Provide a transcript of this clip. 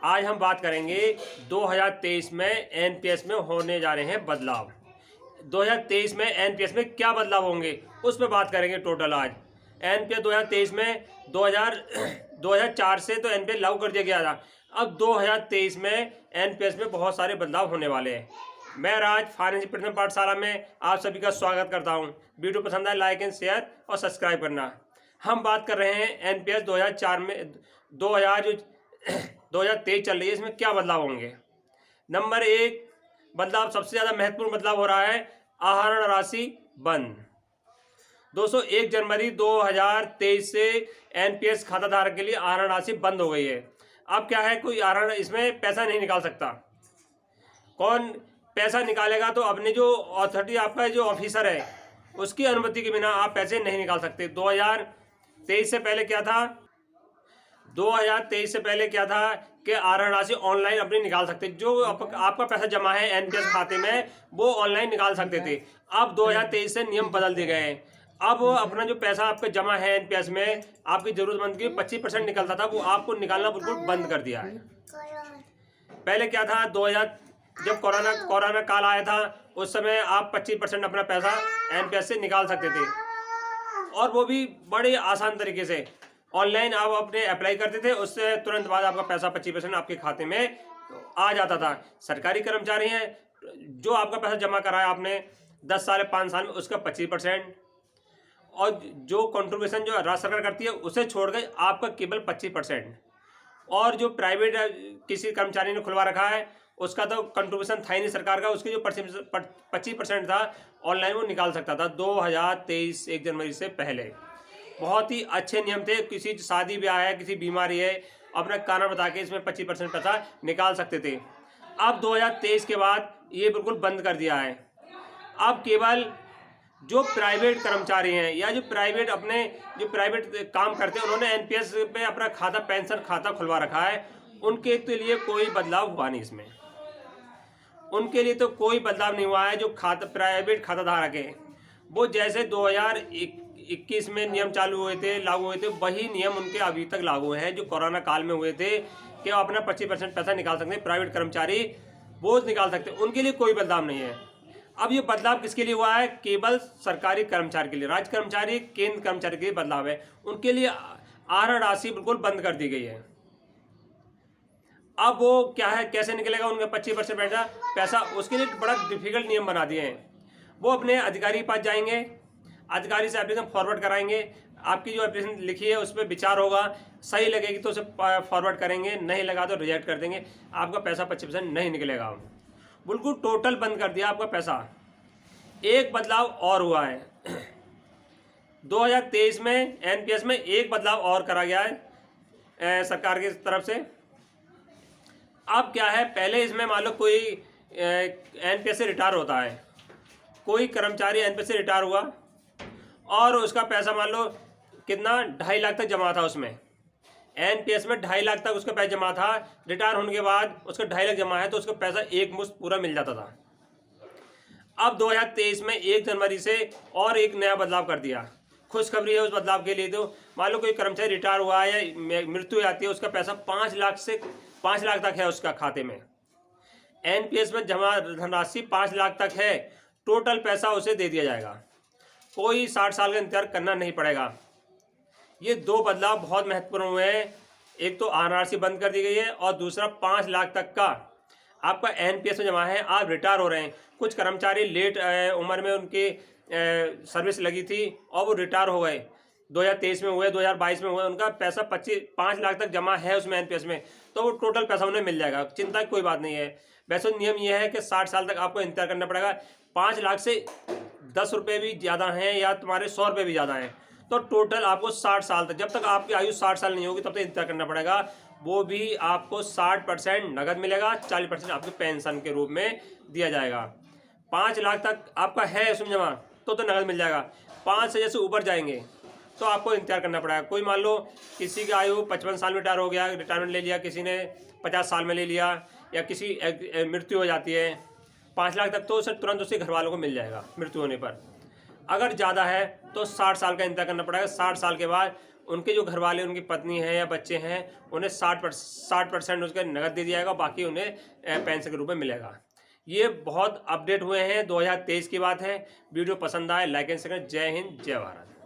आज हम बात करेंगे 2023 में एनपीएस में होने जा रहे हैं बदलाव। 2023 में एनपीएस में क्या बदलाव होंगे उस पर बात करेंगे टोटल आज। एनपीएस 2023 में 2004 से तो एनपीएस लागू कर दिया गया था। अब 2023 में एनपीएस में बहुत सारे बदलाव होने वाले हैं। मैं राज फाइनेंशियल प्रथम पाठशाला में आप सभी का स्वागत करता हूं। वीडियो पसंद आए लाइक एंड शेयर और सब्सक्राइब करना। हम बात कर रहे हैं एनपीएस 2004 में 2023 चल रही है, इसमें क्या बदलाव होंगे। नंबर 1 बदलाव, सबसे ज़्यादा महत्वपूर्ण बदलाव हो रहा है, आहरण राशि बंद। दोस्तों 1 जनवरी 2023 से एनपीएस खाता धारक के लिए आहरण राशि बंद हो गई है। अब क्या है, कोई आहरण इसमें पैसा नहीं निकाल सकता। कौन पैसा निकालेगा? तो अपने जो अथॉरिटी, आपका जो ऑफिसर है उसकी अनुमति के बिना आप पैसे नहीं निकाल सकते। 2023 से पहले क्या था, 2023 से पहले क्या था कि आहरण राशि ऑनलाइन अपनी निकाल सकते, जो आपका पैसा जमा है एनपीएस खाते में वो ऑनलाइन निकाल सकते थे। अब 2023 से नियम बदल दिए गए हैं। अब अपना जो पैसा आपका जमा है एनपीएस में, आपकी जरूरतमंद की 25% निकलता था, वो आपको निकालना बिल्कुल बंद कर दिया है। पहले क्या था, 2000 जब कोरोना काल आया था उस समय आप 25% अपना पैसा एनपीएस से निकाल सकते थे, और वो भी बड़े आसान तरीके से ऑनलाइन आप अपने अप्लाई करते थे, उससे तुरंत बाद आपका पैसा 25% आपके खाते में आ जाता था। सरकारी कर्मचारी हैं, जो आपका पैसा जमा कराया आपने 10 साल 5 साल में, उसका 25%, और जो कंट्रीब्यूशन जो राज्य सरकार करती है उसे छोड़ गए आपका केवल 25%। और जो प्राइवेट किसी कर्मचारी ने खुलवा रखा है उसका तो कंट्रीब्यूशन था ही नहीं सरकार का, उसकी जो 25% था ऑनलाइन वो निकाल सकता था 2023 1 जनवरी से पहले। बहुत ही अच्छे नियम थे। किसी शादी ब्याह है, किसी बीमारी है, अपना कारण बता के इसमें 25% पैसा निकाल सकते थे। अब 2023 के बाद ये बिल्कुल बंद कर दिया है। अब केवल जो प्राइवेट कर्मचारी हैं या जो प्राइवेट काम करते हैं, उन्होंने एनपीएस पे अपना खाता, पेंशन खाता खुलवा रखा है, उनके के लिए कोई बदलाव हुआ नहीं। इसमें उनके लिए तो कोई बदलाव नहीं हुआ है। जो प्राइवेट खाता धारक है वो जैसे 2021 में नियम लागू हुए थे, वही नियम उनके अभी तक लागू हैं जो कोरोना काल में हुए थे, कि वो अपना 25% पैसा निकाल सकते हैं। प्राइवेट कर्मचारी वो निकाल सकते हैं, उनके लिए कोई बदलाव नहीं है। अब ये बदलाव किसके लिए हुआ है? केवल सरकारी कर्मचारी के लिए, राज्य कर्मचारी, केंद्र कर्मचारी के लिए बदलाव है। उनके लिए आहरण राशि बिल्कुल बंद कर दी गई है। अब वो क्या है, कैसे निकलेगा उनका 25% पैसा? उसके लिए बड़ा डिफिकल्ट नियम बना दिए हैं। वो अपने अधिकारी के पास जाएंगे, अधिकारी से एप्लीकेशन फॉरवर्ड कराएंगे, आपकी जो एप्लीकेशन लिखी है उस पर विचार होगा, सही लगेगी तो उसे फॉरवर्ड करेंगे, नहीं लगा तो रिजेक्ट कर देंगे, आपका पैसा 25% नहीं निकलेगा। बिल्कुल टोटल बंद कर दिया आपका पैसा। एक बदलाव और हुआ है 2023 में एनपीएस में, एक बदलाव और करा गया है सरकार की तरफ से। अब क्या है, पहले इसमें मान लो कोई एनपीएस से रिटायर होता है, कोई कर्मचारी एनपीएस से रिटायर हुआ और उसका पैसा मान लो कितना, 2.5 लाख तक जमा था उसमें, एनपीएस में 2.5 लाख तक उसका पैसा जमा था। रिटायर होने के बाद उसका 2.5 लाख जमा है तो उसका पैसा एक मुश्त पूरा मिल जाता था। अब 2023 में 1 जनवरी से और एक नया बदलाव कर दिया। खुशखबरी है उस बदलाव के लिए। तो मान लो कोई कर्मचारी रिटायर हुआ है या मृत्यु हो जाती है, उसका पैसा 5 लाख तक है उसका खाते में, एनपीएस में जमा धनराशि 5 लाख तक है, टोटल पैसा उसे दे दिया जाएगा। कोई 60 साल का इंतजार करना नहीं पड़ेगा। ये 2 बदलाव बहुत महत्वपूर्ण हुए हैं। एक तो आहरण राशि बंद कर दी गई है, और दूसरा 5 लाख तक का आपका एनपीएस में जमा है, आप रिटायर हो रहे हैं। कुछ कर्मचारी लेट उम्र में उनकी सर्विस लगी थी और वो रिटायर हो गए, 2023 में हुए, 2022 में हुए, उनका पैसा 5 लाख तक जमा है उसमें एनपीएस में, तो वो टोटल पैसा उन्हें मिल जाएगा। चिंता की कोई बात नहीं है। वैसे नियम ये है कि 60 साल तक आपको इंतजार करना पड़ेगा। 5 लाख से 10 रुपये भी ज़्यादा हैं या तुम्हारे 100 रुपये भी ज़्यादा हैं, तो टोटल आपको 60 साल तक, जब तक आपकी आयु 60 साल नहीं होगी तब तक इंतजार करना पड़ेगा। वो भी आपको 60% नगद मिलेगा, 40% आपके पेंशन के रूप में दिया जाएगा। 5 लाख तक आपका है उसमें जमा तो नगद मिल जाएगा। 5 से जैसे ऊपर जाएंगे तो आपको इंतजार करना पड़ेगा। कोई मान लो किसी की आयु 55 साल में रिटायर हो गया, रिटायरमेंट ले लिया, किसी ने 50 साल में ले लिया, या किसी मृत्यु हो जाती है 5 लाख तक, तो उसे तुरंत उसके घर वालों को मिल जाएगा मृत्यु होने पर। अगर ज़्यादा है तो 60 साल का इंतजार करना पड़ेगा। 60 साल के बाद उनके जो घर वाले, उनकी पत्नी है या बच्चे हैं, उन्हें 60% उसका नगद दे दिया जाएगा, बाकी उन्हें पेंशन के रूप में मिलेगा। ये बहुत अपडेट हुए हैं, 2023 की बात है। वीडियो पसंद आए लाइक एंड शेयर करें। जय हिंद, जय भारत।